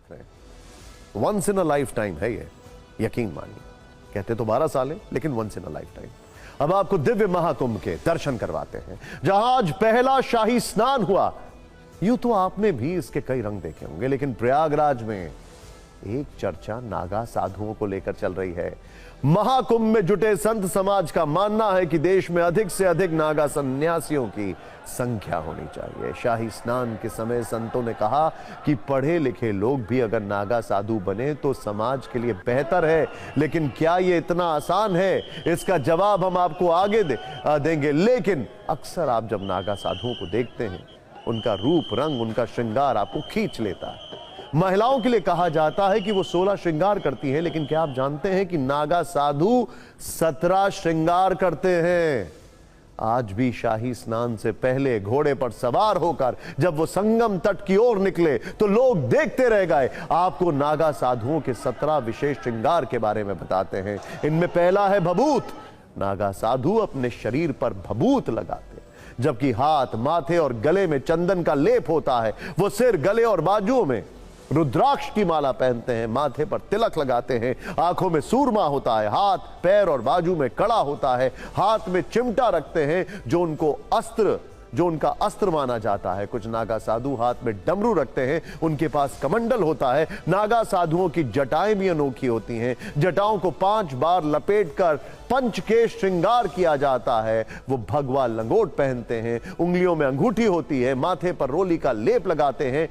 देख रहे हैं। Once in a life time है ये, यकीन मानिए। कहते तो 12 साल है, लेकिन once in a life time. अब आपको दिव्य महाकुंभ के दर्शन करवाते हैं, जहां आज पहला शाही स्नान हुआ। यूं तो आपने भी इसके कई रंग देखे होंगे, लेकिन प्रयागराज में एक चर्चा नागा साधुओं को लेकर चल रही है। महाकुंभ में जुटे संत समाज का मानना है कि देश में अधिक से अधिक नागा सन्यासियों की संख्या होनी चाहिए। शाही स्नान के समय संतों ने कहा कि पढ़े लिखे लोग भी अगर नागा साधु बने तो समाज के लिए बेहतर है, लेकिन क्या ये इतना आसान है? इसका जवाब हम आपको आगे देंगे। लेकिन अक्सर आप जब नागा साधुओं को देखते हैं, उनका रूप रंग, उनका श्रृंगार आपको खींच लेता है। महिलाओं के लिए कहा जाता है कि वो 16 श्रृंगार करती हैं, लेकिन क्या आप जानते हैं कि नागा साधु 17 श्रृंगार करते हैं? आज भी शाही स्नान से पहले घोड़े पर सवार होकर जब वो संगम तट की ओर निकले तो लोग देखते रह गए। आपको नागा साधुओं के 17 विशेष श्रृंगार के बारे में बताते हैं। इनमें पहला है भभूत। नागा साधु अपने शरीर पर भभूत लगाते, जबकि हाथ, माथे और गले में चंदन का लेप होता है। वो सिर, गले और बाजुओं में रुद्राक्ष की माला पहनते हैं, माथे पर तिलक लगाते हैं, आंखों में सूरमा होता है, हाथ, पैर और बाजू में कड़ा होता है, हाथ में चिमटा रखते हैं जो उनका अस्त्र माना जाता है। कुछ नागा साधु हाथ में डमरू रखते हैं, उनके पास कमंडल होता है। नागा साधुओं की जटाएं भी अनोखी होती हैं। जटाओं को 5 बार लपेटकर पंचकेश श्रृंगार किया जाता है। वो भगवा लंगोट पहनते हैं, उंगलियों में अंगूठी होती है, माथे पर रोली का लेप लगाते हैं,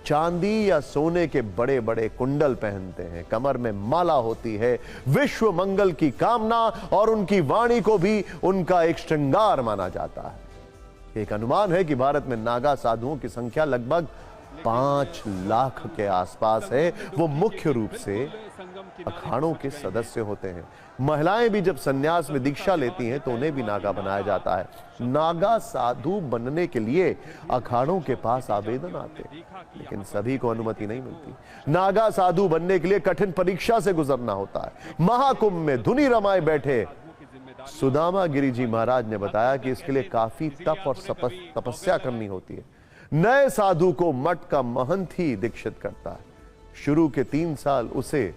चांदी या सोने के बड़े बड़े कुंडल पहनते हैं, कमर में माला होती है। विश्व मंगल की कामना और उनकी वाणी को भी उनका एक श्रृंगार माना जाता है। एक अनुमान है कि भारत में नागा साधुओं की संख्या लगभग 5 लाख के आसपास है। वो मुख्य रूप से अखाड़ों के सदस्य होते हैं। महिलाएं भी जब सन्यास में दीक्षा लेती हैं तो उन्हें भी नागा बनाया जाता है। नागा साधु बनने के लिए अखाड़ों के पास आवेदन आते हैं, लेकिन सभी को अनुमति नहीं मिलती। नागा साधु बनने के लिए कठिन परीक्षा से गुजरना होता है। महाकुंभ में धुनी रमाए बैठे सुदामा गिरी जी महाराज ने बताया कि इसके लिए काफी तप और तपस्या करनी होती है। नए साधु को मठ का महंत ही दीक्षित करता है। शुरू के 3 साल उसे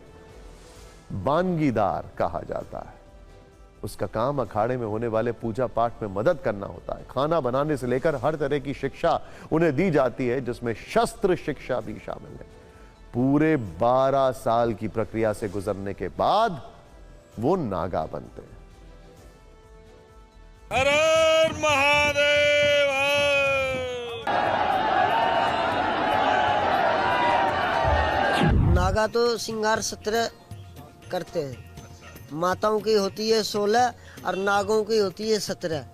बानगीदार कहा जाता है। उसका काम अखाड़े में होने वाले पूजा पाठ में मदद करना होता है। खाना बनाने से लेकर हर तरह की शिक्षा उन्हें दी जाती है, जिसमें शस्त्र शिक्षा भी शामिल है। पूरे 12 साल की प्रक्रिया से गुजरने के बाद वो नागा बनते हैं। हर हर महादेव। नागा तो श्रृंगार 17 करते हैं। माताओं की होती है 16 और नागों की होती है 17।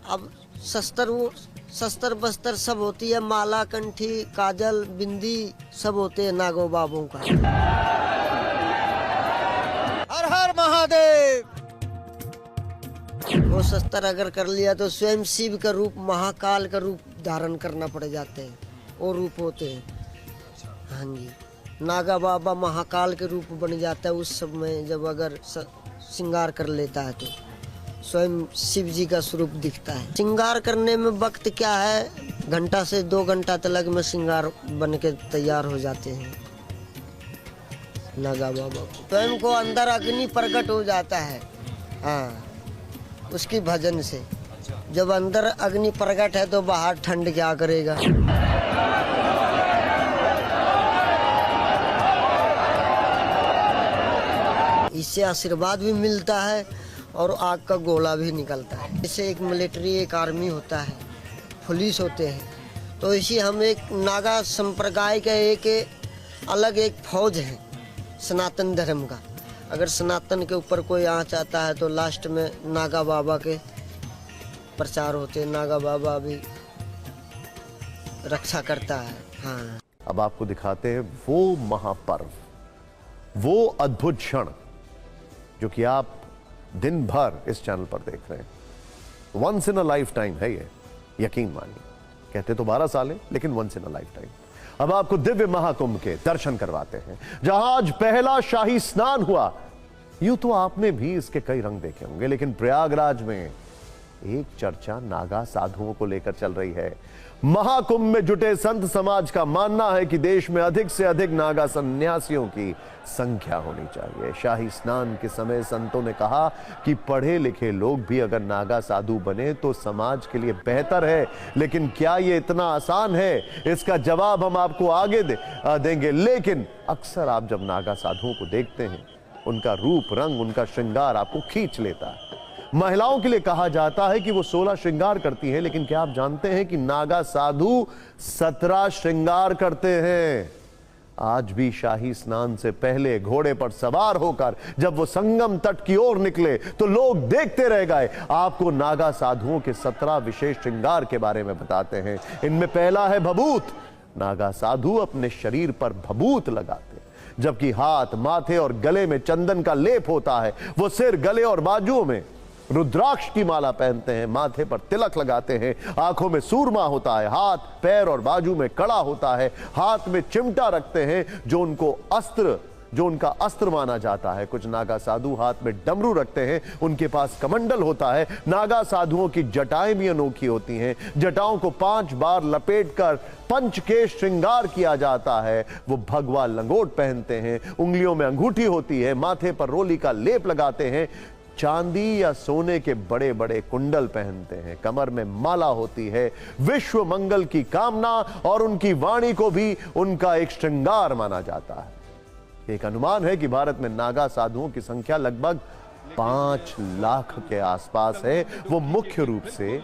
अब शस्त्र बस्तर सब होती है, माला, कंठी, काजल, बिंदी सब होते हैं नागों बाबों का। हर हर महादेव। वो शस्त्र अगर कर लिया तो स्वयं शिव का रूप, महाकाल का रूप धारण करना पड़ जाते हैं। वो रूप होते हैं। हाँ जी, नागा बाबा महाकाल के रूप बन जाता है उस समय जब अगर श्रृंगार कर लेता है तो स्वयं शिव जी का स्वरूप दिखता है। श्रृंगार करने में वक्त क्या है, घंटा से 2 घंटा तक में श्रृंगार बन के तैयार हो जाते हैं। नागा बाबा को स्वयं को अंदर अग्नि प्रकट हो जाता है। हाँ, उसकी भजन से। जब अंदर अग्नि प्रकट है तो बाहर ठंड क्या करेगा। इससे आशीर्वाद भी मिलता है और आग का गोला भी निकलता है। इससे एक मिलिट्री, एक आर्मी होता है, पुलिस होते हैं। तो इसी हम एक नागा संप्रदाय का एक अलग एक फौज है सनातन धर्म का। अगर सनातन के ऊपर कोई आँच आता है तो लास्ट में नागा बाबा के प्रचार होते हैं। नागा बाबा भी रक्षा करता है। हाँ, अब आपको दिखाते हैं वो महापर्व, वो अद्भुत क्षण जो कि आप दिन भर इस चैनल पर देख रहे हैं। Once in a life time है ये, यकीन मानिए। कहते तो 12 साल है, लेकिन once in a life time. अब आपको दिव्य महाकुंभ के दर्शन करवाते हैं, जहां आज पहला शाही स्नान हुआ। यूं तो आपने भी इसके कई रंग देखे होंगे, लेकिन प्रयागराज में एक चर्चा नागा साधुओं को लेकर चल रही है। महाकुंभ में जुटे संत समाज का मानना है कि देश में अधिक से अधिक नागा सन्यासियों की संख्या होनी चाहिए। शाही स्नान के समय संतों ने कहा कि पढ़े लिखे लोग भी अगर नागा साधु बने तो समाज के लिए बेहतर है, लेकिन क्या ये इतना आसान है, इसका जवाब हम आपको आगे देंगे। लेकिन अक्सर आप जब नागा साधुओं को देखते हैं, उनका रूप रंग, उनका श्रृंगार आपको खींच लेता है। महिलाओं के लिए कहा जाता है कि वो 16 श्रृंगार करती हैं, लेकिन क्या आप जानते हैं कि नागा साधु 17 श्रृंगार करते हैं। आज भी शाही स्नान से पहले घोड़े पर सवार होकर जब वो संगम तट की ओर निकले तो लोग देखते रह गए। आपको नागा साधुओं के 17 विशेष श्रृंगार के बारे में बताते हैं। इनमें पहला है भभूत। नागा साधु अपने शरीर पर भभूत लगाते हैं, जबकि हाथ, माथे और गले में चंदन का लेप होता है। वो सिर, गले और बाजुओं में रुद्राक्ष की माला पहनते हैं, माथे पर तिलक लगाते हैं, आंखों में सूरमा होता है, हाथ, पैर और बाजू में कड़ा होता है, हाथ में चिमटा रखते हैं जो उनका अस्त्र माना जाता है। कुछ नागा साधु हाथ में डमरू रखते हैं, उनके पास कमंडल होता है। नागा साधुओं की जटाएं भी अनोखी होती हैं। जटाओं को 5 बार लपेटकर पंच के श्रृंगार किया जाता है। वो भगवा लंगोट पहनते हैं, उंगलियों में अंगूठी होती है, माथे पर रोली का लेप लगाते हैं, चांदी या सोने के बड़े बड़े कुंडल पहनते हैं, कमर में माला होती है। विश्व मंगल की कामना और उनकी वाणी को भी उनका एक श्रृंगार माना जाता है। एक अनुमान है कि भारत में नागा साधुओं की संख्या लगभग 5 लाख के आसपास है। वो मुख्य रूप से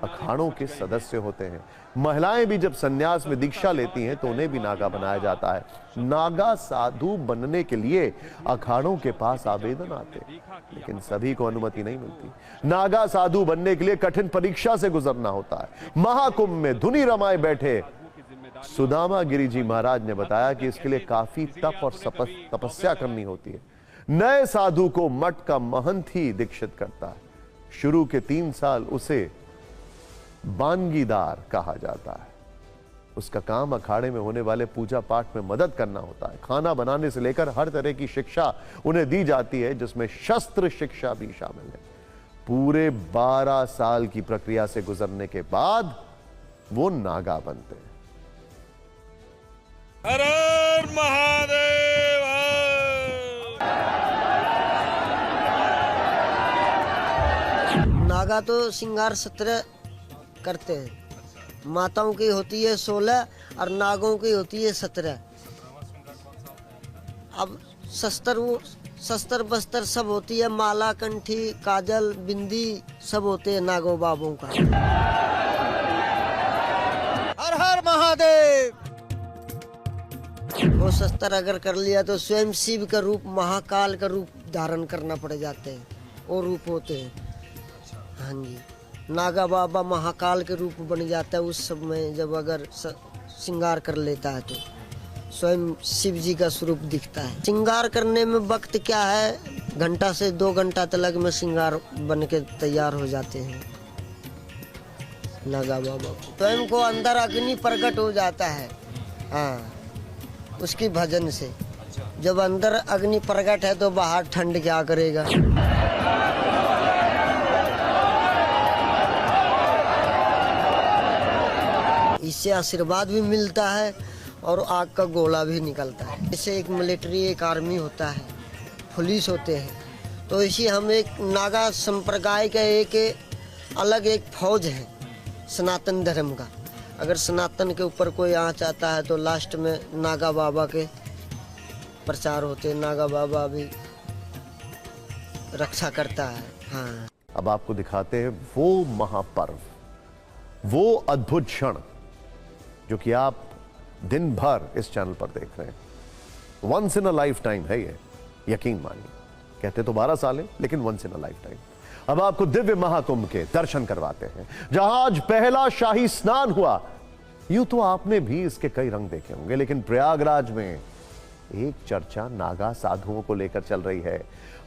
अखाड़ों के सदस्य होते हैं। महिलाएं भी जब सन्यास में दीक्षा लेती हैं तो उन्हें भी नागा बनाया जाता है। नागा साधु बनने के लिए अखाड़ों के पास आवेदन आते हैं, लेकिन सभी को अनुमति नहीं मिलती। नागा साधु बनने के लिए कठिन परीक्षा से गुजरना होता है। महाकुंभ में धुनी रमाए बैठे सुदामा गिरी जी महाराज ने बताया कि इसके लिए काफी तप और तपस्या करनी होती है। नए साधु को मठ का महंत ही दीक्षित करता है। शुरू के 3 साल उसे बानगीदार कहा जाता है। उसका काम अखाड़े में होने वाले पूजा पाठ में मदद करना होता है। खाना बनाने से लेकर हर तरह की शिक्षा उन्हें दी जाती है, जिसमें शस्त्र शिक्षा भी शामिल है। पूरे 12 साल की प्रक्रिया से गुजरने के बाद वो नागा बनते हैं। हर हर महादेव। नागा तो श्रृंगार 17 करते हैं। माताओं की होती है 16 और नागों की होती है 17। अब शस्त्र बस्तर सब होती है, माला, कंठी, काजल, बिंदी सब होते हैं नागो बाबों का। हर हर महादेव। वो शस्त्र अगर कर लिया तो स्वयं शिव का रूप, महाकाल का रूप धारण करना पड़ जाते हैं। वो रूप होते हैं। हाँ जी, नागा बाबा महाकाल के रूप बन जाता है उस समय जब अगर श्रृंगार कर लेता है तो स्वयं शिव जी का स्वरूप दिखता है। श्रृंगार करने में वक्त क्या है, घंटा से 2 घंटा तक में श्रृंगार बन के तैयार हो जाते हैं नागा बाबा को। स्वयं को अंदर अग्नि प्रकट हो जाता है, हाँ, उसकी भजन से। जब अंदर अग्नि प्रकट है तो बाहर ठंड क्या करेगा। इससे आशीर्वाद भी मिलता है और आग का गोला भी निकलता है। जैसे एक मिलिट्री, एक आर्मी होता है, पुलिस होते हैं, तो इसी हम एक नागा संप्रदाय का एक अलग एक फौज है सनातन धर्म का। अगर सनातन के ऊपर कोई आँच आता है तो लास्ट में नागा बाबा के प्रचार होते हैं। नागा बाबा भी रक्षा करता है। हाँ, अब आपको दिखाते हैं वो महापर्व, वो अद्भुत क्षण जो कि आप दिन भर इस चैनल पर देख रहे हैं। Once in a life time है ये, यकीन मानिए। कहते तो 12 साल है, लेकिन once in a life time. अब आपको दिव्य महाकुंभ के दर्शन करवाते हैं, जहां आज पहला शाही स्नान हुआ। यूं तो आपने भी इसके कई रंग देखे होंगे, लेकिन प्रयागराज में एक चर्चा नागा साधुओं को लेकर चल रही है।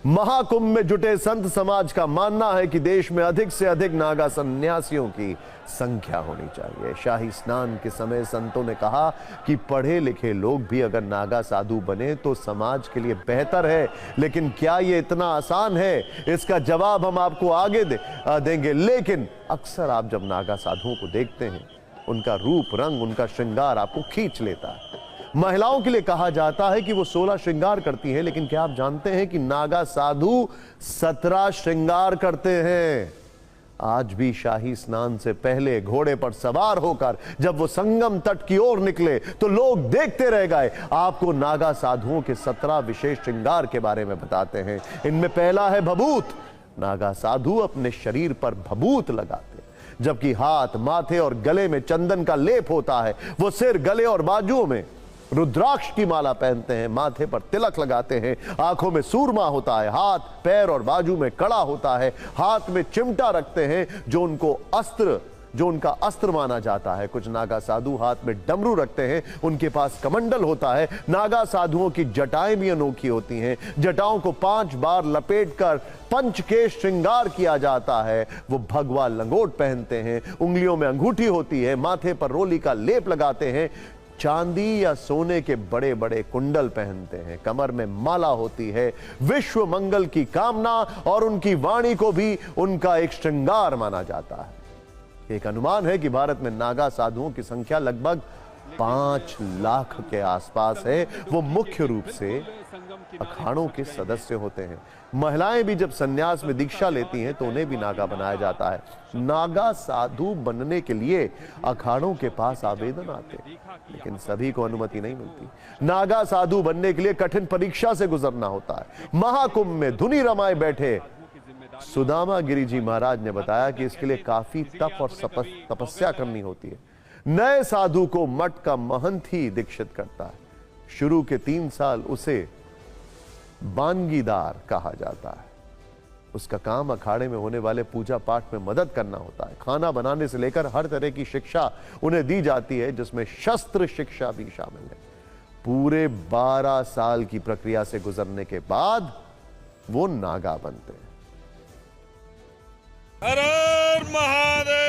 महाकुंभ में जुटे संत समाज का मानना है कि देश में अधिक से अधिक नागा सन्यासियों की संख्या होनी चाहिए। शाही स्नान के समय संतों ने कहा कि पढ़े लिखे लोग भी अगर नागा साधु बने तो समाज के लिए बेहतर है, लेकिन क्या ये इतना आसान है, इसका जवाब हम आपको आगे देंगे। लेकिन अक्सर आप जब नागा साधुओं को देखते हैं, उनका रूप रंग, उनका श्रृंगार आपको खींच लेता है। महिलाओं के लिए कहा जाता है कि वो 16 श्रृंगार करती हैं, लेकिन क्या आप जानते हैं कि नागा साधु 17 श्रृंगार करते हैं। आज भी शाही स्नान से पहले घोड़े पर सवार होकर जब वो संगम तट की ओर निकले तो लोग देखते रह गए। आपको नागा साधुओं के 17 विशेष श्रृंगार के बारे में बताते हैं। इनमें पहला है भभूत। नागा साधु अपने शरीर पर भभूत लगाते हैं, जबकि हाथ, माथे और गले में चंदन का लेप होता है। वो सिर, गले और बाजुओं में रुद्राक्ष की माला पहनते हैं, माथे पर तिलक लगाते हैं, आंखों में सूरमा होता है, हाथ, पैर और बाजू में कड़ा होता है, हाथ में चिमटा रखते हैं जो उनका अस्त्र माना जाता है। कुछ नागा साधु हाथ में डमरू रखते हैं, उनके पास कमंडल होता है। नागा साधुओं की जटाएं भी अनोखी होती हैं। जटाओं को 5 बार लपेटकर पंचकेश श्रृंगार किया जाता है। वो भगवा लंगोट पहनते हैं, उंगलियों में अंगूठी होती है, माथे पर रोली का लेप लगाते हैं, चांदी या सोने के बड़े बड़े कुंडल पहनते हैं, कमर में माला होती है। विश्व मंगल की कामना और उनकी वाणी को भी उनका एक श्रृंगार माना जाता है। एक अनुमान है कि भारत में नागा साधुओं की संख्या लगभग 5 लाख के आसपास है। वो मुख्य रूप से अखाड़ों के सदस्य होते हैं। महिलाएं भी जब संन्यास में दीक्षा लेती हैं तो उन्हें भी नागा बनाया जाता है। नागा साधु बनने के लिए अखाड़ों के पास आवेदन आते हैं, लेकिन सभी को अनुमति नहीं मिलती। नागा साधु बनने के लिए कठिन परीक्षा से गुजरना होता है। महाकुंभ में धुनी रमाए बैठे सुदामा गिरी जी महाराज ने बताया कि इसके लिए काफी तप और तपस्या करनी होती है। नए साधु को मठ का महंत ही दीक्षित करता है। शुरू के 3 साल उसे बानगीदार कहा जाता है। उसका काम अखाड़े में होने वाले पूजा पाठ में मदद करना होता है। खाना बनाने से लेकर हर तरह की शिक्षा उन्हें दी जाती है, जिसमें शस्त्र शिक्षा भी शामिल है। पूरे 12 साल की प्रक्रिया से गुजरने के बाद वो नागा बनते हैं। हर हर महादेव।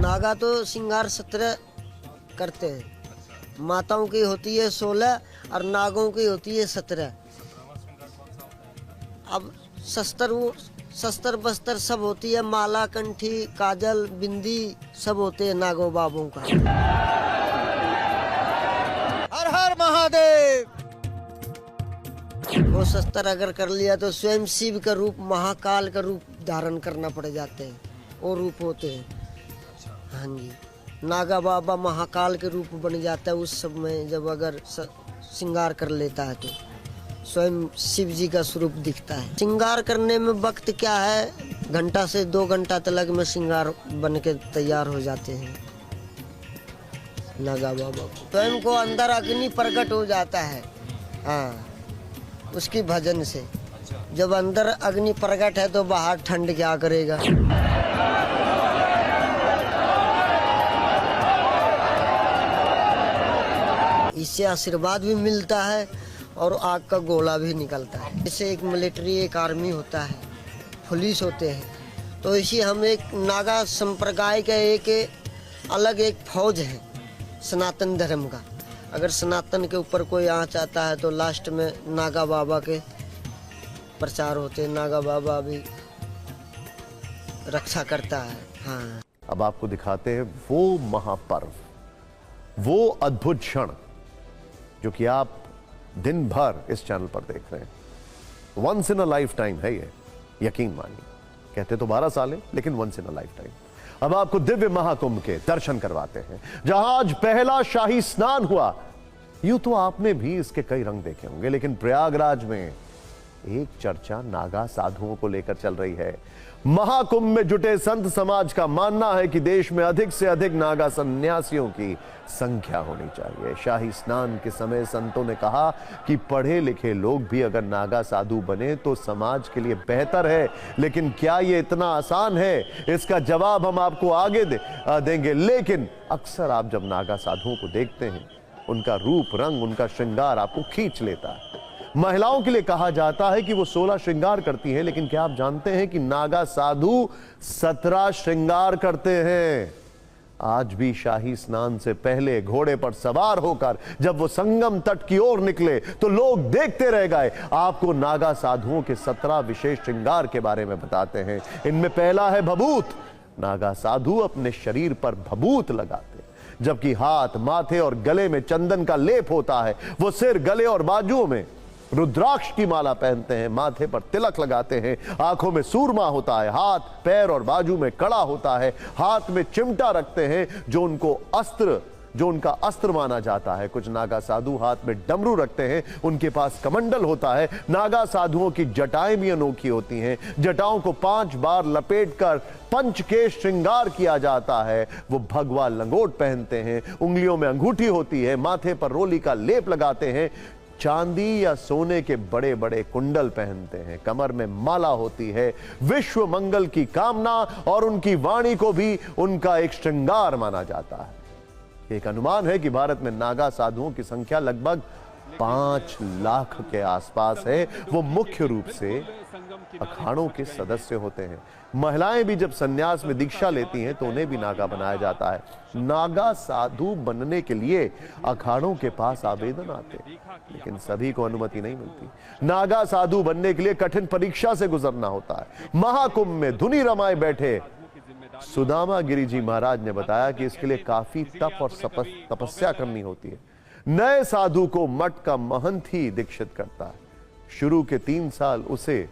नागा तो श्रृंगार 17 करते हैं। माताओं की होती है 16 और नागों की होती है 17। अब शस्त्र बस्तर सब होती है, माला, कंठी, काजल, बिंदी सब होते हैं नागों बाबों का। हर हर महादेव। वो शस्त्र अगर कर लिया तो स्वयं शिव का रूप, महाकाल का रूप धारण करना पड़ जाते हैं। वो रूप होते हैं। हाँ जी, नागा बाबा महाकाल के रूप बन जाता है उस समय जब अगर श्रृंगार कर लेता है तो स्वयं शिव जी का स्वरूप दिखता है। श्रृंगार करने में वक्त क्या है, घंटा से 2 घंटा तक में श्रृंगार बन के तैयार हो जाते हैं। नागा बाबा स्वयं को अंदर अग्नि प्रकट हो जाता है। हाँ, उसकी भजन से। जब अंदर अग्नि प्रकट है तो बाहर ठंड क्या करेगा। इससे आशीर्वाद भी मिलता है और आग का गोला भी निकलता है। इससे एक मिलिट्री, एक आर्मी होता है, पुलिस होते हैं। तो इसी हम एक नागा संप्रदाय का एक अलग एक फौज है सनातन धर्म का। अगर सनातन के ऊपर कोई आँच आता है तो लास्ट में नागा बाबा के प्रचार होते हैं। नागा बाबा भी रक्षा करता है। हाँ, अब आपको दिखाते हैं वो महापर्व, वो अद्भुत क्षण जो कि आप दिन भर इस चैनल पर देख रहे हैं। Once in a life time है ये, यकीन मानिए। कहते तो 12 साल है, लेकिन once in a life time. अब आपको दिव्य महाकुंभ के दर्शन करवाते हैं, जहां आज पहला शाही स्नान हुआ। यूं तो आपने भी इसके कई रंग देखे होंगे, लेकिन प्रयागराज में एक चर्चा नागा साधुओं को लेकर चल रही है। महाकुंभ में जुटे संत समाज का मानना है कि देश में अधिक से अधिक नागा सन्यासियों की संख्या होनी चाहिए। शाही स्नान के समय संतों ने कहा कि पढ़े लिखे लोग भी अगर नागा साधु बने तो समाज के लिए बेहतर है। लेकिन क्या ये इतना आसान है, इसका जवाब हम आपको आगे देंगे। लेकिन अक्सर आप जब नागा साधुओं को देखते हैं, उनका रूप रंग, उनका श्रृंगार आपको खींच लेता है। महिलाओं के लिए कहा जाता है कि वो 16 श्रृंगार करती हैं, लेकिन क्या आप जानते हैं कि नागा साधु 17 श्रृंगार करते हैं। आज भी शाही स्नान से पहले घोड़े पर सवार होकर जब वो संगम तट की ओर निकले तो लोग देखते रह गए। आपको नागा साधुओं के 17 विशेष श्रृंगार के बारे में बताते हैं। इनमें पहला है भभूत। नागा साधु अपने शरीर पर भभूत लगाते हैं, जबकि हाथ, माथे और गले में चंदन का लेप होता है। वो सिर, गले और बाजुओं में रुद्राक्ष की माला पहनते हैं, माथे पर तिलक लगाते हैं, आंखों में सूरमा होता है, हाथ, पैर और बाजू में कड़ा होता है, हाथ में चिमटा रखते हैं जो उनका अस्त्र माना जाता है। कुछ नागा साधु हाथ में डमरू रखते हैं, उनके पास कमंडल होता है। नागा साधुओं की जटाएं भी अनोखी होती हैं। जटाओं को 5 बार लपेटकर पंचकेश श्रृंगार किया जाता है। वो भगवा लंगोट पहनते हैं, उंगलियों में अंगूठी होती है, माथे पर रोली का लेप लगाते हैं, चांदी या सोने के बड़े बड़े कुंडल पहनते हैं, कमर में माला होती है। विश्व मंगल की कामना और उनकी वाणी को भी उनका एक श्रृंगार माना जाता है। एक अनुमान है कि भारत में नागा साधुओं की संख्या लगभग 5 लाख के आसपास है। वो मुख्य रूप से अखाड़ों के सदस्य होते हैं। महिलाएं भी जब संन्यास में दीक्षा लेती हैं तो उन्हें भी नागा बनाया जाता है। नागा साधु बनने के लिए अखाड़ों के पास आवेदन आते हैं, लेकिन सभी को अनुमति नहीं मिलती। नागा साधु बनने के लिए कठिन परीक्षा से गुजरना होता है। महाकुंभ में धुनी रमाए बैठे सुदामा गिरी जी महाराज ने बताया कि इसके लिए काफी तप और तपस्या करनी होती है। नए साधु को मठ का महंत ही दीक्षित करता है। शुरू के 3 साल उसे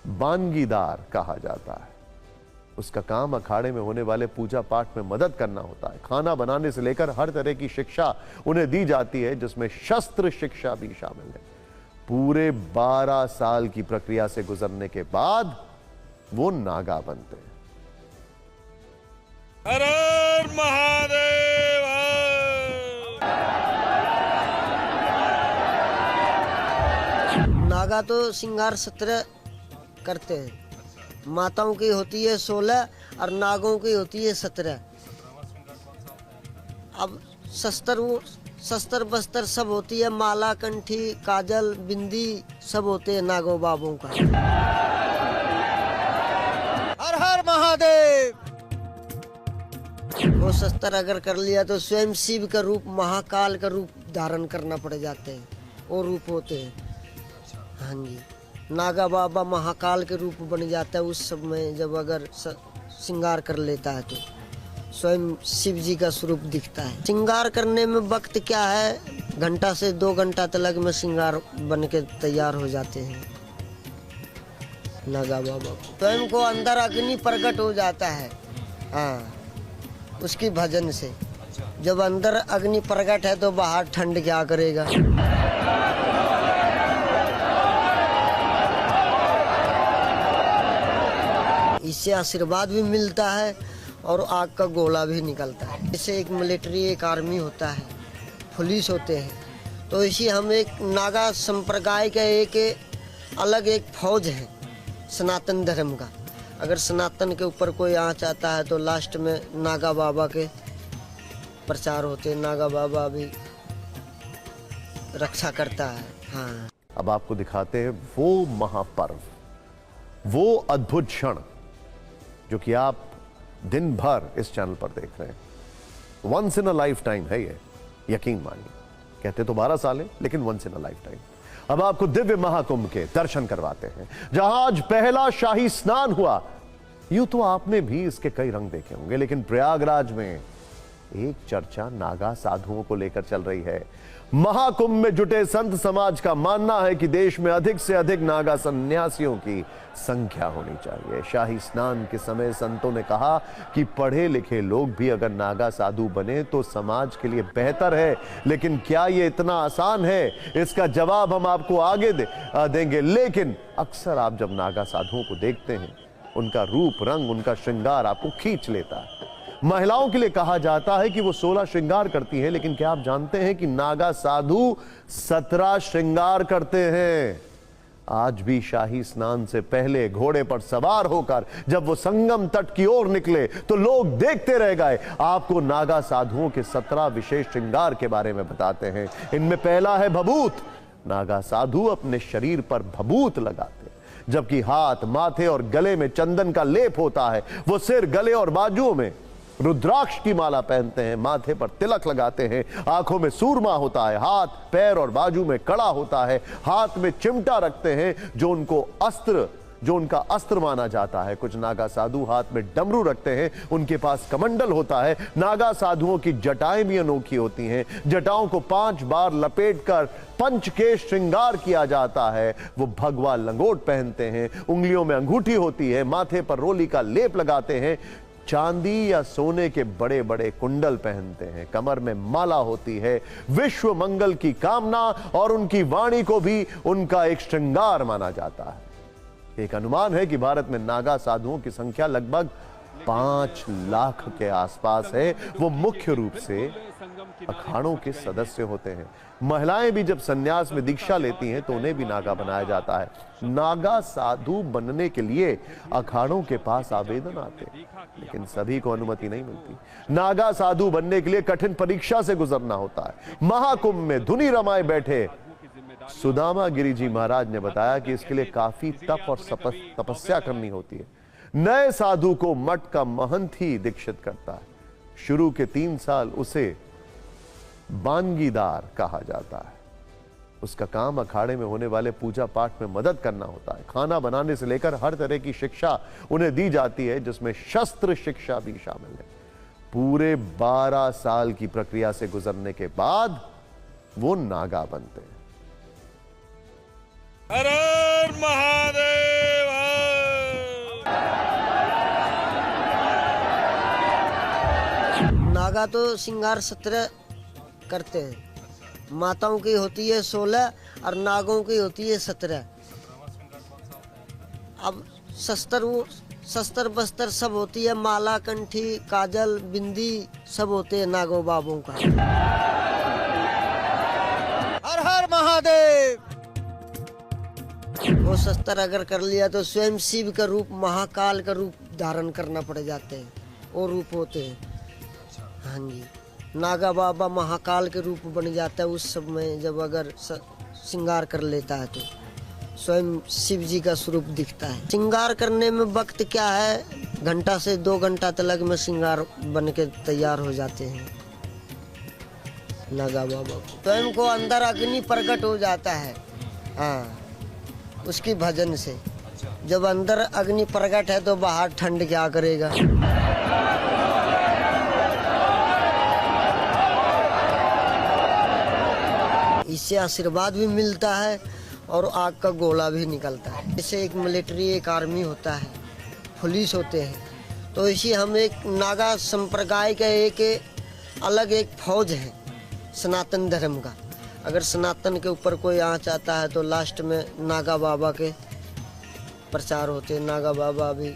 बानगीदार कहा जाता है। उसका काम अखाड़े में होने वाले पूजा पाठ में मदद करना होता है। खाना बनाने से लेकर हर तरह की शिक्षा उन्हें दी जाती है, जिसमें शस्त्र शिक्षा भी शामिल है। पूरे 12 साल की प्रक्रिया से गुजरने के बाद वो नागा बनते हैं। हर हर महादेव। नागा तो श्रृंगार 17 करते हैं। माताओं की होती है 16 और नागों की होती है 17। अब शस्त्र बस्तर सब होती है, माला, कंठी, काजल, बिंदी सब होते हैं नागों बाबों का। हर हर महादेव। वो शस्त्र अगर कर लिया तो स्वयं शिव का रूप, महाकाल का रूप धारण करना पड़ जाते हैं। वो रूप होते हैं। हाँ जी, नागा बाबा महाकाल के रूप बन जाता है उस समय जब अगर श्रृंगार कर लेता है तो स्वयं शिव जी का स्वरूप दिखता है। श्रृंगार करने में वक्त क्या है, घंटा से 2 घंटा तक में श्रृंगार बन के तैयार हो जाते हैं। नागा बाबा स्वयं को अंदर अग्नि प्रकट हो जाता है। हाँ, उसकी भजन से। जब अंदर अग्नि प्रकट है तो बाहर ठंड क्या करेगा। इससे आशीर्वाद भी मिलता है और आग का गोला भी निकलता है। जैसे एक मिलिट्री, एक आर्मी होता है, पुलिस होते हैं, तो इसी हम एक नागा संप्रदाय का एक अलग एक फौज है सनातन धर्म का। अगर सनातन के ऊपर कोई आँच आता है तो लास्ट में नागा बाबा के प्रचार होते हैं। नागा बाबा भी रक्षा करता है। हाँ, अब आपको दिखाते हैं वो महापर्व, वो अद्भुत क्षण जो कि आप दिन भर इस चैनल पर देख रहे हैं। Once in a life time है ये, यकीन मानिए। कहते तो 12 साल है, लेकिन once in a life time. अब आपको दिव्य महाकुंभ के दर्शन करवाते हैं, जहां आज पहला शाही स्नान हुआ। यूं तो आपने भी इसके कई रंग देखे होंगे, लेकिन प्रयागराज में एक चर्चा नागा साधुओं को लेकर चल रही है। महाकुंभ में जुटे संत समाज का मानना है कि देश में अधिक से अधिक नागा सन्यासियों की संख्या होनी चाहिए। शाही स्नान के समय संतों ने कहा कि पढ़े लिखे लोग भी अगर नागा साधु बने तो समाज के लिए बेहतर है। लेकिन क्या ये इतना आसान है, इसका जवाब हम आपको आगे देंगे। लेकिन अक्सर आप जब नागा साधुओं को देखते हैं, उनका रूप रंग, उनका श्रृंगार आपको खींच लेता है। महिलाओं के लिए कहा जाता है कि वो 16 श्रृंगार करती हैं, लेकिन क्या आप जानते हैं कि नागा साधु 17 श्रृंगार करते हैं। आज भी शाही स्नान से पहले घोड़े पर सवार होकर जब वो संगम तट की ओर निकले तो लोग देखते रह गए। आपको नागा साधुओं के 17 विशेष श्रृंगार के बारे में बताते हैं। इनमें पहला है भभूत। नागा साधु अपने शरीर पर भभूत लगाते हैं, जबकि हाथ, माथे और गले में चंदन का लेप होता है। वो सिर, गले और बाजुओं में रुद्राक्ष की माला पहनते हैं, माथे पर तिलक लगाते हैं, आंखों में सूरमा होता है, हाथ पैर और बाजू में कड़ा होता है, हाथ में चिमटा रखते हैं जो उनका अस्त्र माना जाता है। कुछ नागा साधु हाथ में डमरू रखते हैं, उनके पास कमंडल होता है। नागा साधुओं की जटाएं भी अनोखी होती हैं, जटाओं को 5 बार लपेटकर पंच के श्रृंगार किया जाता है। वो भगवा लंगोट पहनते हैं, उंगलियों में अंगूठी होती है, माथे पर रोली का लेप लगाते हैं, चांदी या सोने के बड़े बड़े कुंडल पहनते हैं, कमर में माला होती है। विश्व मंगल की कामना और उनकी वाणी को भी उनका एक श्रृंगार माना जाता है। एक अनुमान है कि भारत में नागा साधुओं की संख्या लगभग 5 लाख के आसपास है। वो मुख्य रूप से अखाड़ों के सदस्य होते हैं। महिलाएं भी जब संन्यास में दीक्षा लेती हैं तो उन्हें भी नागा बनाया जाता है। नागा साधु बनने के लिए अखाड़ों के पास आवेदन आते हैं, लेकिन सभी को अनुमति नहीं मिलती। नागा साधु बनने के लिए कठिन परीक्षा से गुजरना होता है। महाकुंभ में धुनी रमाए बैठे सुदामा गिरी जी महाराज ने बताया कि इसके लिए काफी तप और तपस्या करनी होती है। नए साधु को मठ का महंत ही दीक्षित करता है। शुरू के 3 साल उसे बानगीदार कहा जाता है। उसका काम अखाड़े में होने वाले पूजा पाठ में मदद करना होता है। खाना बनाने से लेकर हर तरह की शिक्षा उन्हें दी जाती है, जिसमें शस्त्र शिक्षा भी शामिल है। पूरे 12 साल की प्रक्रिया से गुजरने के बाद वो नागा बनते हैं। हर हर महादेव। नागा तो श्रृंगार 17 करते हैं। माताओं की होती है 16 और नागों की होती है 17। अब शस्त्र बस्तर सब होती है, माला कंठी काजल बिंदी सब होते हैं नागों बाबों का। हर हर महादेव। वो शस्त्र अगर कर लिया तो स्वयं शिव का रूप महाकाल का रूप धारण करना पड़ जाते हैं। वो रूप होते हैं। हाँ जी, नागा बाबा महाकाल के रूप बन जाता है उस समय जब अगर श्रृंगार कर लेता है तो स्वयं शिव जी का स्वरूप दिखता है। श्रृंगार करने में वक्त क्या है, घंटा से 2 घंटा तक में श्रृंगार बन के तैयार हो जाते हैं। नागा बाबा स्वयं को अंदर अग्नि प्रकट हो जाता है। हाँ, उसकी भजन से जब अंदर अग्नि प्रकट है तो बाहर ठंड क्या करेगा। इससे आशीर्वाद भी मिलता है और आग का गोला भी निकलता है। जैसे एक मिलिट्री एक आर्मी होता है, पुलिस होते हैं, तो इसी हम एक नागा संप्रदाय का एक अलग एक फौज है सनातन धर्म का। अगर सनातन के ऊपर कोई आँच आता है तो लास्ट में नागा बाबा के प्रचार होते हैं। नागा बाबा भी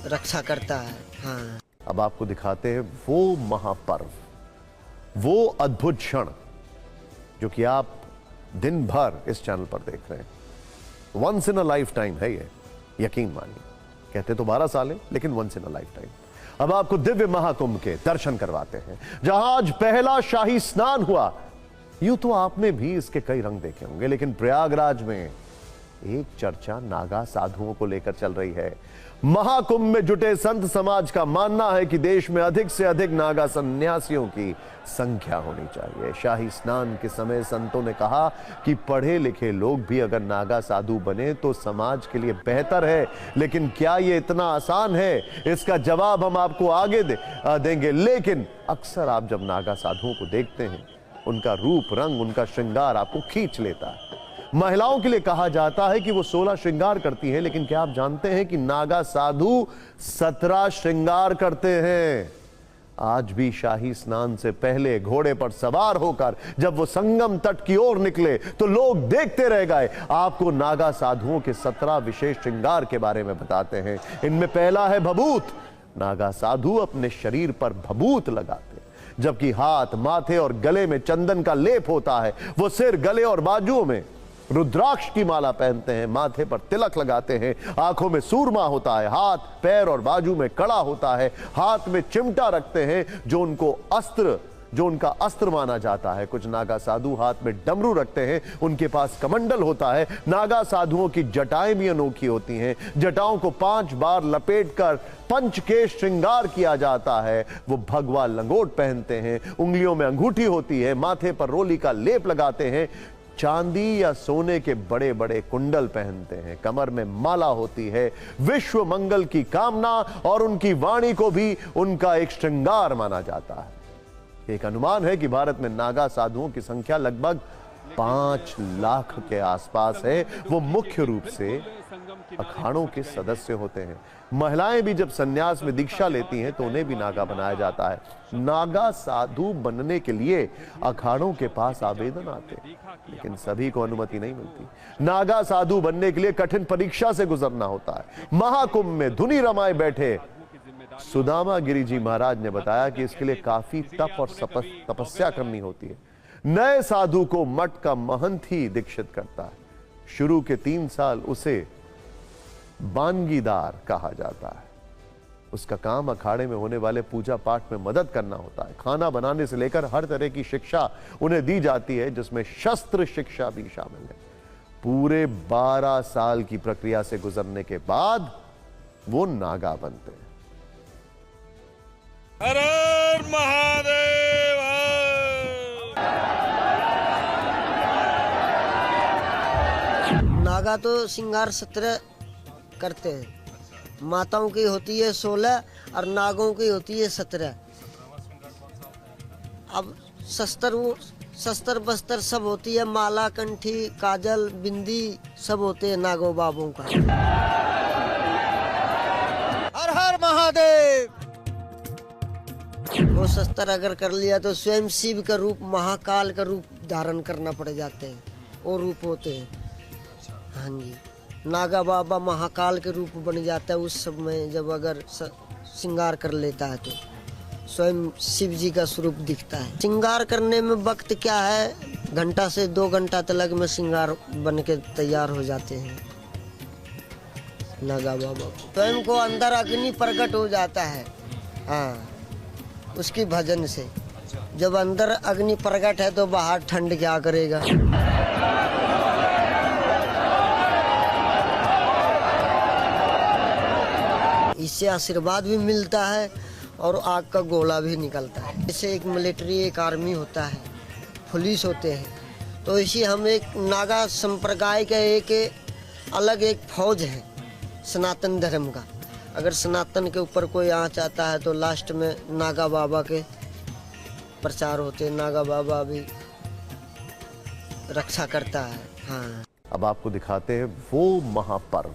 रक्षा करता है। हाँ, अब आपको दिखाते हैं वो महापर्व, वो अद्भुत क्षण जो कि आप दिन भर इस चैनल पर देख रहे हैं। Once in a life time है ये, यकीन मानिए। कहते तो 12 साल है, लेकिन once in a life time. अब आपको दिव्य महाकुंभ के दर्शन करवाते हैं, जहां आज पहला शाही स्नान हुआ। यूं तो आपने भी इसके कई रंग देखे होंगे, लेकिन प्रयागराज में एक चर्चा नागा साधुओं को लेकर चल रही है। महाकुंभ में जुटे संत समाज का मानना है कि देश में अधिक से अधिक नागा सन्यासियों की संख्या होनी चाहिए। शाही स्नान के समय संतों ने कहा कि पढ़े लिखे लोग भी अगर नागा साधु बने तो समाज के लिए बेहतर है। लेकिन क्या ये इतना आसान है, इसका जवाब हम आपको आगे देंगे। लेकिन अक्सर आप जब नागा साधुओं को देखते हैं, उनका रूप रंग उनका श्रृंगार आपको खींच लेता है। महिलाओं के लिए कहा जाता है कि वो 16 श्रृंगार करती हैं, लेकिन क्या आप जानते हैं कि नागा साधु 17 श्रृंगार करते हैं। आज भी शाही स्नान से पहले घोड़े पर सवार होकर जब वो संगम तट की ओर निकले तो लोग देखते रह गए। आपको नागा साधुओं के 17 विशेष श्रृंगार के बारे में बताते हैं। इनमें पहला है भभूत। नागा साधु अपने शरीर पर भभूत लगाते हैं, जबकि हाथ माथे और गले में चंदन का लेप होता है। वो सिर गले और बाजुओं में रुद्राक्ष की माला पहनते हैं, माथे पर तिलक लगाते हैं, आंखों में सूरमा होता है, हाथ पैर और बाजू में कड़ा होता है, हाथ में चिमटा रखते हैं जो जो उनका अस्त्र माना जाता है। कुछ नागा साधु हाथ में डमरू रखते हैं, उनके पास कमंडल होता है। नागा साधुओं की जटाएं भी अनोखी होती हैं, जटाओं को 5 बार लपेटकर पंच के श्रृंगार किया जाता है। वो भगवा लंगोट पहनते हैं, उंगलियों में अंगूठी होती है, माथे पर रोली का लेप लगाते हैं, चांदी या सोने के बड़े बड़े कुंडल पहनते हैं, कमर में माला होती है। विश्व मंगल की कामना और उनकी वाणी को भी उनका एक श्रृंगार माना जाता है। एक अनुमान है कि भारत में नागा साधुओं की संख्या लगभग 5 लाख के आसपास है। वो मुख्य रूप से अखाड़ों के सदस्य होते हैं। महिलाएं भी जब संन्यास में दीक्षा लेती हैं तो उन्हें भी नागा बनाया जाता है। नागा साधु बनने के लिए अखाड़ों के पास आवेदन आते हैं, लेकिन सभी को अनुमति नहीं मिलती। नागा साधु बनने के लिए कठिन परीक्षा से गुजरना होता है। महाकुंभ में धुनी रमाए बैठे सुदामा गिरी जी महाराज ने बताया कि इसके लिए काफी तप और तपस्या करनी होती है। नए साधु को मठ का महंत ही दीक्षित करता है। शुरू के 3 साल उसे बानगीदार कहा जाता है। उसका काम अखाड़े में होने वाले पूजा पाठ में मदद करना होता है। खाना बनाने से लेकर हर तरह की शिक्षा उन्हें दी जाती है, जिसमें शस्त्र शिक्षा भी शामिल है। पूरे 12 साल की प्रक्रिया से गुजरने के बाद वो नागा बनते हैं। हर हर महादेव। नागा तो श्रृंगार 17 करते हैं। माताओं की होती है 16 और नागों की होती है 17। अब शस्त्र बस्तर सब होती है, माला, कंठी, काजल, बिंदी सब होते हैं नागों बाबों का। हर हर महादेव। वो शस्त्र अगर कर लिया तो स्वयं शिव का रूप, महाकाल का रूप धारण करना पड़ जाते हैं। वो रूप होते हैं। हाँ जी, नागा बाबा महाकाल के रूप बन जाता है उस समय, जब अगर श्रृंगार कर लेता है तो स्वयं शिव जी का स्वरूप दिखता है। श्रृंगार करने में वक्त क्या है, घंटा से 2 घंटा तक में श्रृंगार बन के तैयार हो जाते हैं नागा बाबा। स्वयं को अंदर अग्नि प्रकट हो जाता है, हाँ, उसकी भजन से। जब अंदर अग्नि प्रकट है तो बाहर ठंड क्या करेगा। इससे आशीर्वाद भी मिलता है और आग का गोला भी निकलता है। जैसे एक मिलिट्री, एक आर्मी होता है, पुलिस होते हैं, तो इसी हम एक नागा संप्रदाय का एक अलग एक फौज है सनातन धर्म का। अगर सनातन के ऊपर कोई आँच आता है तो लास्ट में नागा बाबा के प्रचार होते हैं। नागा बाबा भी रक्षा करता है। हाँ, अब आपको दिखाते हैं वो महापर्व,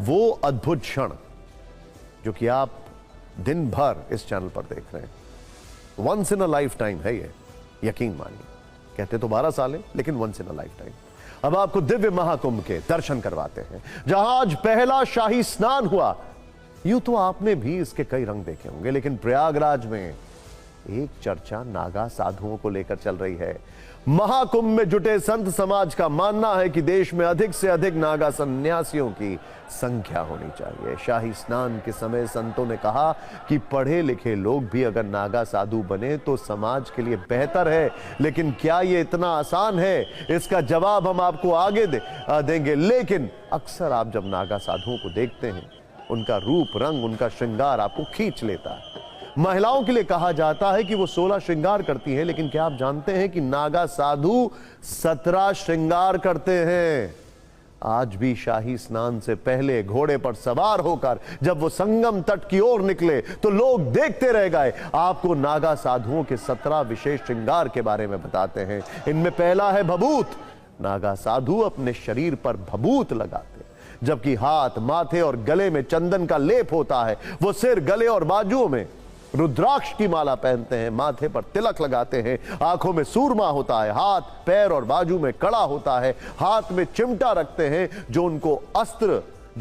वो अद्भुत क्षण जो कि आप दिन भर इस चैनल पर देख रहे हैं। Once in a life time है ये, यकीन मानिए। कहते तो 12 साल है, लेकिन once in a life time. अब आपको दिव्य महाकुंभ के दर्शन करवाते हैं, जहां आज पहला शाही स्नान हुआ। यूं तो आपने भी इसके कई रंग देखे होंगे, लेकिन प्रयागराज में एक चर्चा नागा साधुओं को लेकर चल रही है। महाकुंभ में जुटे संत समाज का मानना है कि देश में अधिक से अधिक नागा सन्यासियों की संख्या होनी चाहिए। शाही स्नान के समय संतों ने कहा कि पढ़े लिखे लोग भी अगर नागा साधु बने तो समाज के लिए बेहतर है। लेकिन क्या ये इतना आसान है, इसका जवाब हम आपको आगे देंगे। लेकिन अक्सर आप जब नागा साधुओं को देखते हैं, उनका रूप रंग, उनका श्रृंगार आपको खींच लेता है। महिलाओं के लिए कहा जाता है कि वो 16 श्रृंगार करती हैं, लेकिन क्या आप जानते हैं कि नागा साधु 17 श्रृंगार करते हैं। आज भी शाही स्नान से पहले घोड़े पर सवार होकर जब वो संगम तट की ओर निकले तो लोग देखते रह गए। आपको नागा साधुओं के 17 विशेष श्रृंगार के बारे में बताते हैं। इनमें पहला है भभूत। नागा साधु अपने शरीर पर भभूत लगाते हैं, जबकि हाथ, माथे और गले में चंदन का लेप होता है। वो सिर, गले और बाजुओं में रुद्राक्ष की माला पहनते हैं, माथे पर तिलक लगाते हैं, आंखों में सूरमा होता है, हाथ, पैर और बाजू में कड़ा होता है, हाथ में चिमटा रखते हैं जो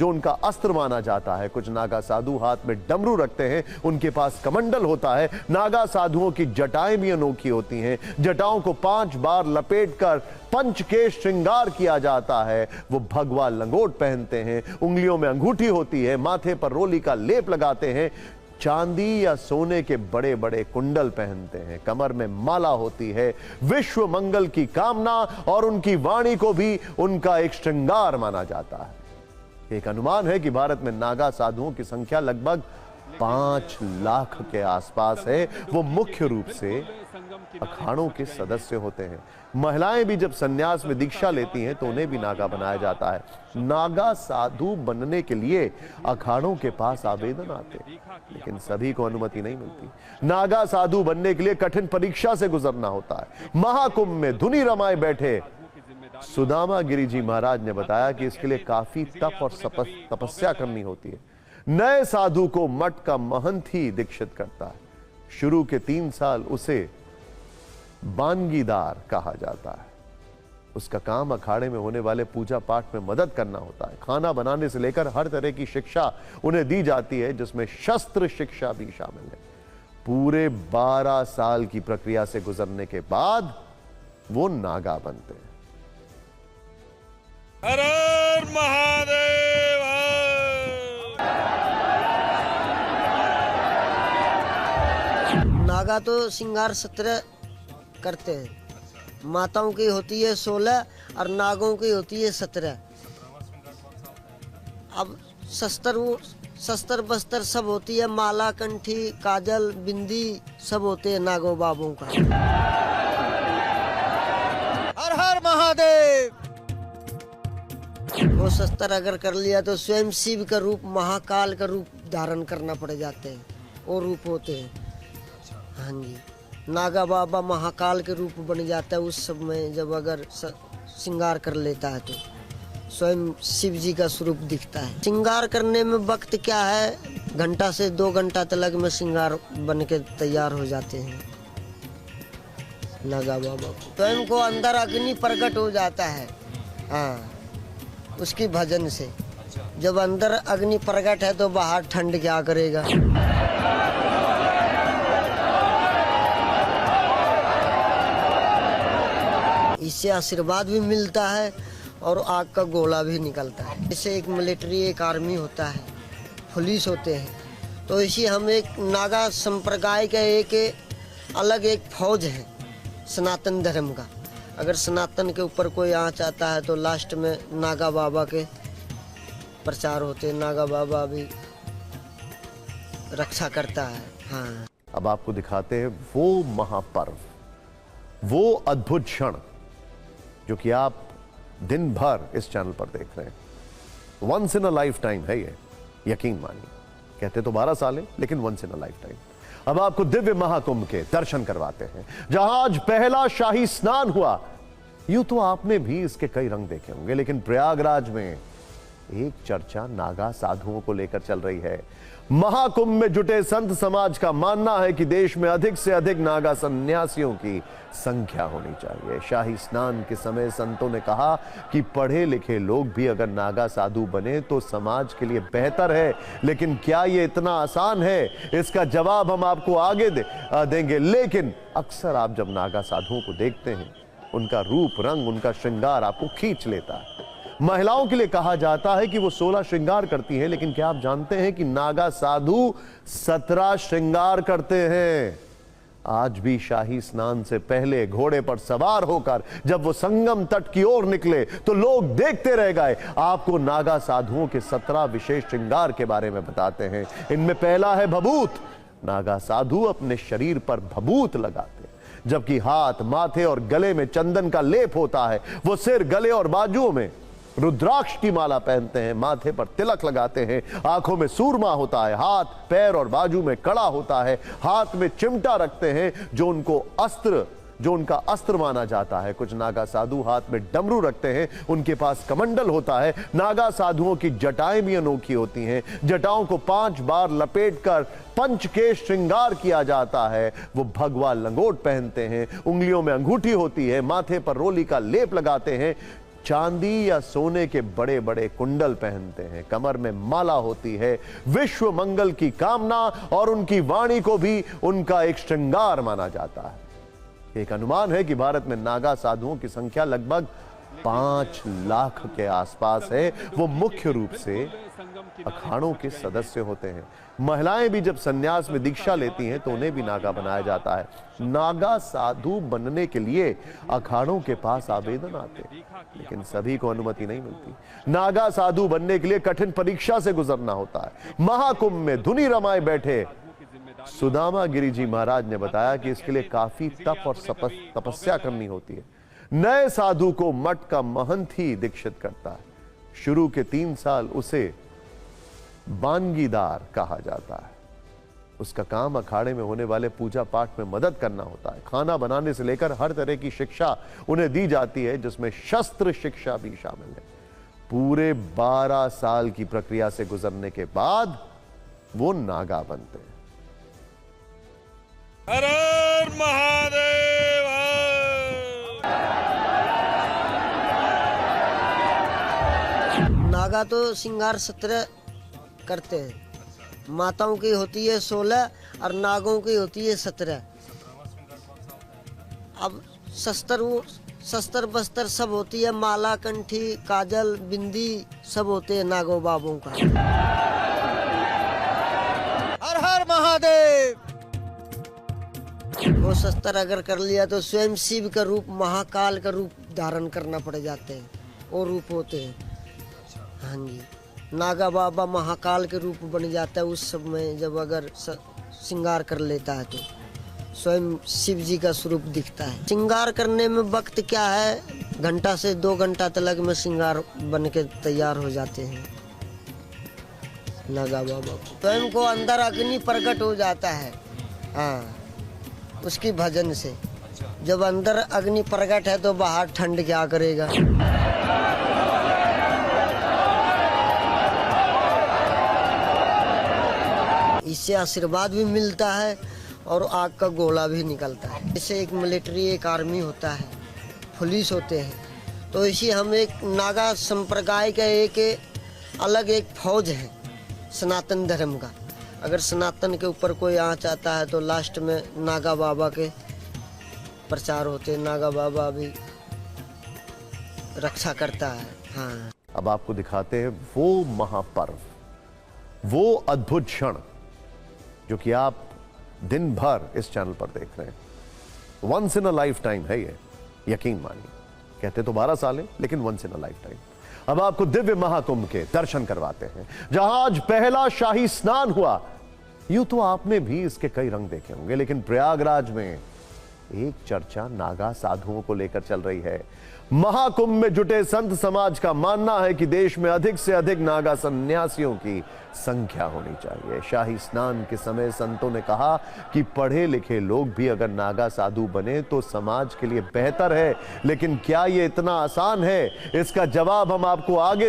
उनका अस्त्र माना जाता है। कुछ नागा साधु हाथ में डमरू रखते हैं, उनके पास कमंडल होता है। नागा साधुओं की जटाएं भी अनोखी होती हैं, जटाओं को 5 बार लपेटकर पंच के श्रृंगार किया जाता है। वो भगवा लंगोट पहनते हैं, उंगलियों में अंगूठी होती है, माथे पर रोली का लेप लगाते हैं, चांदी या सोने के बड़े बड़े कुंडल पहनते हैं, कमर में माला होती है, विश्व मंगल की कामना और उनकी वाणी को भी उनका एक श्रृंगार माना जाता है। एक अनुमान है कि भारत में नागा साधुओं की संख्या लगभग 5 लाख के आसपास है। वो मुख्य रूप से अखाड़ों के सदस्य होते हैं। महिलाएं भी जब सन्यास में दीक्षा लेती हैं तो उन्हें भी नागा बनाया जाता है। नागा साधु बनने के लिए अखाड़ों के पास आवेदन आते हैं, लेकिन सभी को अनुमति नहीं मिलती। नागा साधु बनने के लिए कठिन परीक्षा से गुजरना होता है। महाकुंभ में धुनी रमाए बैठे सुदामा गिरी जी महाराज ने बताया कि इसके लिए काफी तप और तपस्या करनी होती है। नए साधु को मठ का महंत ही दीक्षित करता है। शुरू के 3 साल उसे बानगीदार कहा जाता है। उसका काम अखाड़े में होने वाले पूजा पाठ में मदद करना होता है। खाना बनाने से लेकर हर तरह की शिक्षा उन्हें दी जाती है, जिसमें शस्त्र शिक्षा भी शामिल है। पूरे 12 साल की प्रक्रिया से गुजरने के बाद वो नागा बनते हैं। हर हर महादेव। नागा तो श्रृंगार 17 करते हैं। माताओं की होती है 16 और नागों की होती है 17। अब शस्त्र बस्तर सब होती है, माला, कंठी, काजल, बिंदी सब होते हैं नागों बाबों का। हर हर महादेव। वो शस्त्र अगर कर लिया तो स्वयं शिव का रूप, महाकाल का रूप धारण करना पड़ जाते हैं। वो रूप होते हैं। हाँ जी, नागा बाबा महाकाल के रूप बन जाता है उस समय जब अगर श्रृंगार कर लेता है तो स्वयं शिव जी का स्वरूप दिखता है। श्रृंगार करने में वक्त क्या है, घंटा से 2 घंटा तक में श्रृंगार बन के तैयार हो जाते हैं नागा बाबा को। स्वयं को अंदर अग्नि प्रकट हो जाता है। हाँ, उसकी भजन से। जब अंदर अग्नि प्रकट है तो बाहर ठंड क्या करेगा। इससे आशीर्वाद भी मिलता है और आग का गोला भी निकलता है। जैसे एक मिलिट्री, एक आर्मी होता है, पुलिस होते हैं, तो इसी हम एक नागा संप्रदाय का एक अलग एक फौज है सनातन धर्म का। अगर सनातन के ऊपर कोई आँच आता है तो लास्ट में नागा बाबा के प्रचार होते हैं। नागा बाबा भी रक्षा करता है। हाँ, अब आपको दिखाते हैं वो महापर्व, वो अद्भुत क्षण जो कि आप दिन भर इस चैनल पर देख रहे हैं। Once in a life time है ये, यकीन मानिए। कहते तो 12 साल है, लेकिन once in a life time. अब आपको दिव्य महाकुंभ के दर्शन करवाते हैं, जहां आज पहला शाही स्नान हुआ। यूं तो आपने भी इसके कई रंग देखे होंगे, लेकिन प्रयागराज में एक चर्चा नागा साधुओं को लेकर चल रही है। महाकुंभ में जुटे संत समाज का मानना है कि देश में अधिक से अधिक नागा सन्यासियों की संख्या होनी चाहिए। शाही स्नान के समय संतों ने कहा कि पढ़े लिखे लोग भी अगर नागा साधु बने तो समाज के लिए बेहतर है। लेकिन क्या ये इतना आसान है, इसका जवाब हम आपको आगे देंगे। लेकिन अक्सर आप जब नागा साधुओं को देखते हैं, उनका रूप रंग, उनका श्रृंगार आपको खींच लेता है। महिलाओं के लिए कहा जाता है कि वो 16 श्रृंगार करती हैं, लेकिन क्या आप जानते हैं कि नागा साधु 17 श्रृंगार करते हैं। आज भी शाही स्नान से पहले घोड़े पर सवार होकर जब वो संगम तट की ओर निकले तो लोग देखते रह गए। आपको नागा साधुओं के 17 विशेष श्रृंगार के बारे में बताते हैं। इनमें पहला है भभूत। नागा साधु अपने शरीर पर भभूत लगाते हैं, जबकि हाथ, माथे और गले में चंदन का लेप होता है। वो सिर, गले और बाजुओं में रुद्राक्ष की माला पहनते हैं, माथे पर तिलक लगाते हैं, आंखों में सूरमा होता है, हाथ, पैर और बाजू में कड़ा होता है, हाथ में चिमटा रखते हैं जो उनका अस्त्र माना जाता है। कुछ नागा साधु हाथ में डमरू रखते हैं, उनके पास कमंडल होता है। नागा साधुओं की जटाएं भी अनोखी होती हैं। जटाओं को 5 बार लपेटकर पंच के श्रृंगार किया जाता है। वो भगवा लंगोट पहनते हैं, उंगलियों में अंगूठी होती है, माथे पर रोली का लेप लगाते हैं, चांदी या सोने के बड़े बड़े कुंडल पहनते हैं, कमर में माला होती है। विश्व मंगल की कामना और उनकी वाणी को भी उनका एक श्रृंगार माना जाता है। एक अनुमान है कि भारत में नागा साधुओं की संख्या लगभग 5 लाख के आसपास है। वो मुख्य रूप से अखाड़ों के सदस्य होते हैं। महिलाएं भी जब संन्यास में दीक्षा लेती हैं तो उन्हें भी नागा बनाया जाता है। नागा साधु बनने के लिए अखाड़ों के पास आवेदन आते हैं, लेकिन सभी को अनुमति नहीं मिलती। नागा साधु बनने के लिए कठिन परीक्षा से गुजरना होता है। महाकुंभ में धुनी रमाए बैठे सुदामा गिरी जी महाराज ने बताया कि इसके लिए काफी तप और तपस्या करनी होती है। नए साधु को मठ का महंत ही दीक्षित करता है। शुरू के 3 साल उसे बानगीदार कहा जाता है। उसका काम अखाड़े में होने वाले पूजा पाठ में मदद करना होता है। खाना बनाने से लेकर हर तरह की शिक्षा उन्हें दी जाती है, जिसमें शस्त्र शिक्षा भी शामिल है। पूरे 12 साल की प्रक्रिया से गुजरने के बाद वो नागा बनते हैं। हर हर महादेव। नागा तो श्रृंगार 17 करते हैं। माताओं की होती है 16 और नागों की होती है 17। अब शस्त्र बस्तर सब होती है, माला कंठी काजल बिंदी सब होते हैं नागों बाबों का। हर हर महादेव। वो शस्त्र अगर कर लिया तो स्वयं शिव का रूप महाकाल का रूप धारण करना पड़ जाते हैं। वो रूप होते हैं। हाँ जी, नागा बाबा महाकाल के रूप बन जाता है उस समय जब अगर श्रृंगार कर लेता है तो स्वयं शिव जी का स्वरूप दिखता है। श्रृंगार करने में वक्त क्या है, घंटा से 2 घंटा तक में श्रृंगार बन के तैयार हो जाते हैं नागा बाबा को। स्वयं को अंदर अग्नि प्रकट हो जाता है। हाँ, उसकी भजन से। जब अंदर अग्नि प्रकट है तो बाहर ठंड क्या करेगा। इससे आशीर्वाद भी मिलता है और आग का गोला भी निकलता है। इससे एक मिलिट्री, एक आर्मी होता है, पुलिस होते हैं। तो इसी हम एक नागा संप्रदाय का एक अलग एक फौज है सनातन धर्म का। अगर सनातन के ऊपर कोई आँच आता है तो लास्ट में नागा बाबा के प्रचार होते हैं। नागा बाबा भी रक्षा करता है। हाँ, अब आपको दिखाते हैं वो महापर्व, वो अद्भुत क्षण जो कि आप दिन भर इस चैनल पर देख रहे हैं। Once in a life time है ये, यकीन मानिए। कहते तो 12 साल है, लेकिन once in a life time. अब आपको दिव्य महाकुंभ के दर्शन करवाते हैं, जहां आज पहला शाही स्नान हुआ। यूं तो आपने भी इसके कई रंग देखे होंगे, लेकिन प्रयागराज में एक चर्चा नागा साधुओं को लेकर चल रही है। महाकुंभ में जुटे संत समाज का मानना है कि देश में अधिक से अधिक नागा सन्यासियों की संख्या होनी चाहिए। शाही स्नान के समय संतों ने कहा कि पढ़े लिखे लोग भी अगर नागा साधु बने तो समाज के लिए बेहतर है। लेकिन क्या यह इतना आसान है? इसका जवाब हम आपको आगे